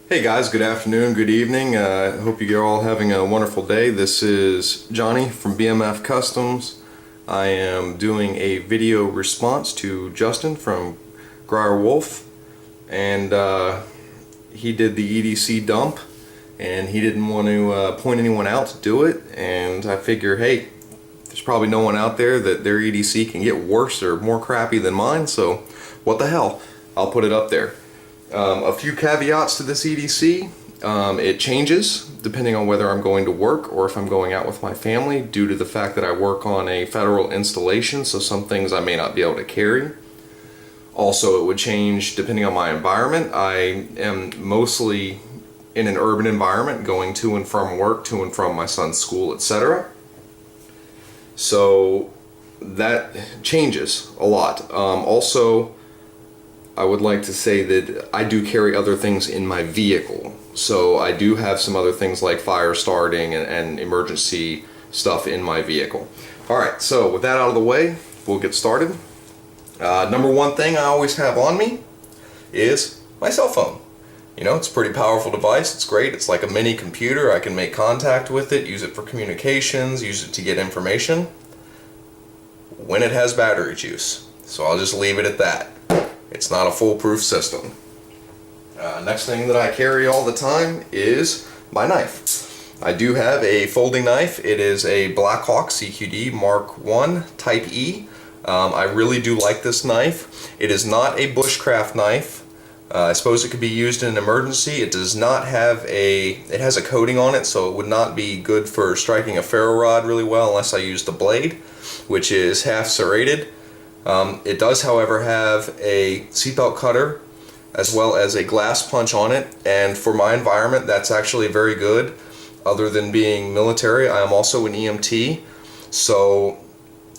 Hey guys, good afternoon, good evening. Hope you're all having a wonderful day. This is Johnny from BMF Customs. I am doing a video response to Justin from Wolfe, and he did the EDC dump, and he didn't want to point anyone out to do it, and I figure, hey, there's probably no one out there that their EDC can get worse or more crappy than mine, so what the hell, I'll put it up there. A few caveats to this EDC. It changes depending on whether I'm going to work or if I'm going out with my family, due to the fact that I work on a federal installation, so some things I may not be able to carry. Also, it would change depending on my environment. I am mostly in an urban environment, going to and from work, to and from my son's school, etc. So that changes a lot. Also, I would like to say that I do carry other things in my vehicle. So I do have some other things like fire starting and emergency stuff in my vehicle. Alright, so with that out of the way, we'll get started. Number one thing I always have on me is my cell phone. You know, it's a pretty powerful device. It's great. It's like a mini computer. I can make contact with it, use it for communications, use it to get information when it has battery juice. So I'll just leave it at that. It's not a foolproof system. Next thing that I carry all the time is my knife. I do have a folding knife. It is a Blackhawk CQD Mark I Type E. I really do like this knife. It is not a bushcraft knife. I suppose it could be used in an emergency. It does not have it has a coating on it, so it would not be good for striking a ferro rod really well unless I use the blade, which is half serrated. It does, however, have a seatbelt cutter as well as a glass punch on it, and for my environment that's actually very good. Other than being military, I am also an EMT, so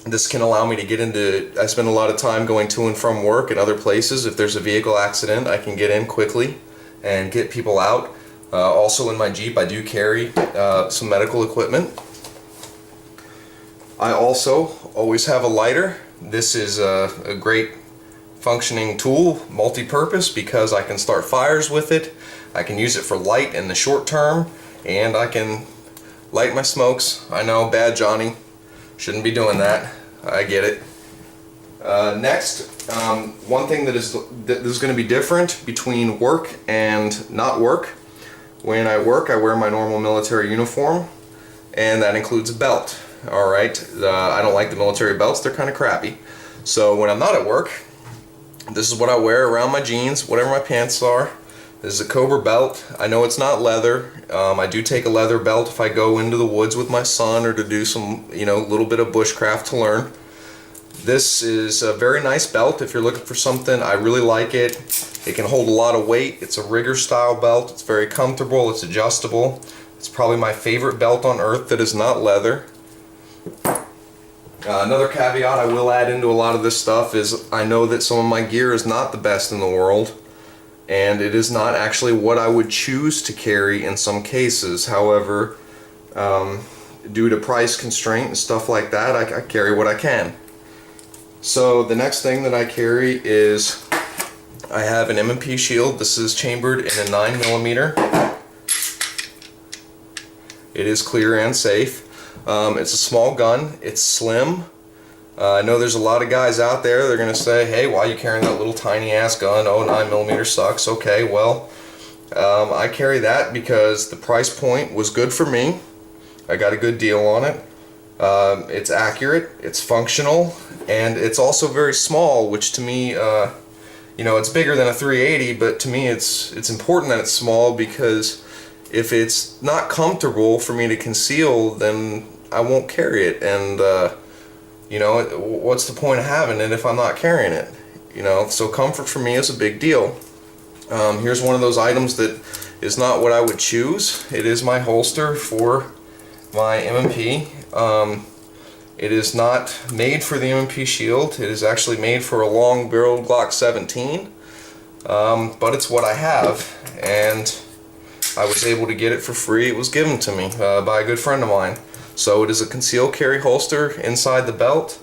this can allow me to get into, I spend a lot of time going to and from work and other places. If there's a vehicle accident, I can get in quickly and get people out. Also in my Jeep I do carry some medical equipment. I also always have a lighter. This is a great functioning tool, multi-purpose, because I can start fires with it. I can use it for light in the short term, and I can light my smokes. I know, bad Johnny, shouldn't be doing that. I get it. Next, one thing that is going to be different between work and not work. When I work, I wear my normal military uniform, and that includes a belt. Alright, I don't like the military belts, they're kind of crappy. So when I'm not at work, this is what I wear around my jeans, whatever my pants are. This is a Cobra belt. I know it's not leather. I do take a leather belt if I go into the woods with my son or to do some, little bit of bushcraft to learn. This is a very nice belt if you're looking for something. I really like it. It can hold a lot of weight. It's a rigger style belt. It's very comfortable. It's adjustable. It's probably my favorite belt on earth that is not leather. Another caveat I will add into a lot of this stuff is I know that some of my gear is not the best in the world, and it is not actually what I would choose to carry in some cases. However, due to price constraint and stuff like that, I carry what I can. So the next thing that I carry is I have an M&P shield. This is chambered in a 9mm. It is clear and safe. It's a small gun, it's slim. I know there's a lot of guys out there, they're going to say, hey, why are you carrying that little tiny ass gun? Oh, 9mm sucks. Okay, well, I carry that because the price point was good for me. I got a good deal on it. It's accurate, it's functional, and it's also very small, which to me, it's bigger than a .380, but to me it's important that it's small, because if it's not comfortable for me to conceal, then I won't carry it, and what's the point of having it if I'm not carrying it? So comfort for me is a big deal. Here's one of those items that is not what I would choose. It is my holster for my M&P. It is not made for the M&P shield. It is actually made for a long-barreled Glock 17, but it's what I have, and I was able to get it for free. It was given to me by a good friend of mine. So it is a concealed carry holster inside the belt,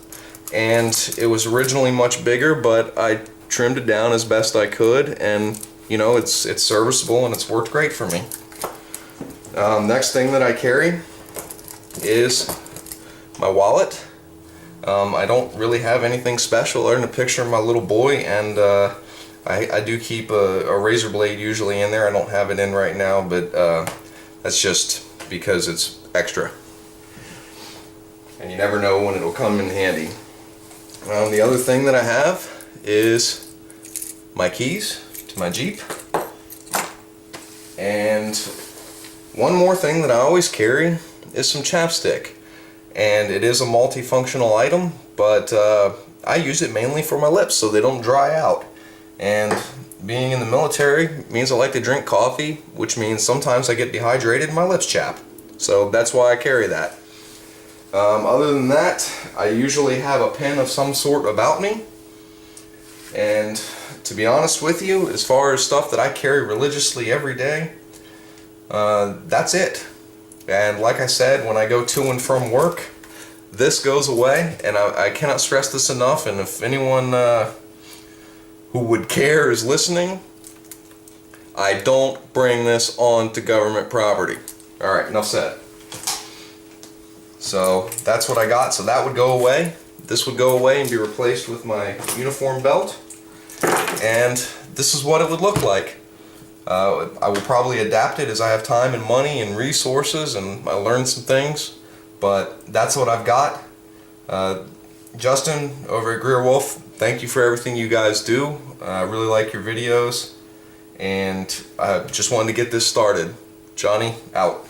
and it was originally much bigger, but I trimmed it down as best I could, and you know, it's serviceable and it's worked great for me. Next thing that I carry is my wallet. I don't really have anything special other than a picture of my little boy, and I do keep a razor blade usually in there. I don't have it in right now, but that's just because it's extra. And you never know when it'll come in handy. The other thing that I have is my keys to my Jeep. And one more thing that I always carry is some chapstick. And it is a multifunctional item, but I use it mainly for my lips so they don't dry out. And being in the military means I like to drink coffee, which means sometimes I get dehydrated and my lips chap. So that's why I carry that. Other than that, I usually have a pen of some sort about me. And to be honest with you, as far as stuff that I carry religiously every day, that's it. And like I said, when I go to and from work, this goes away, and I cannot stress this enough. And if anyone who would care is listening, I don't bring this on to government property. Alright, enough said. So that's what I got. So that would go away. This would go away and be replaced with my uniform belt. And this is what it would look like. I will probably adapt it as I have time and money and resources, and I learn some things, but that's what I've got. Justin over at Wolfe, thank you for everything you guys do. I really like your videos, and I just wanted to get this started. Johnny, out.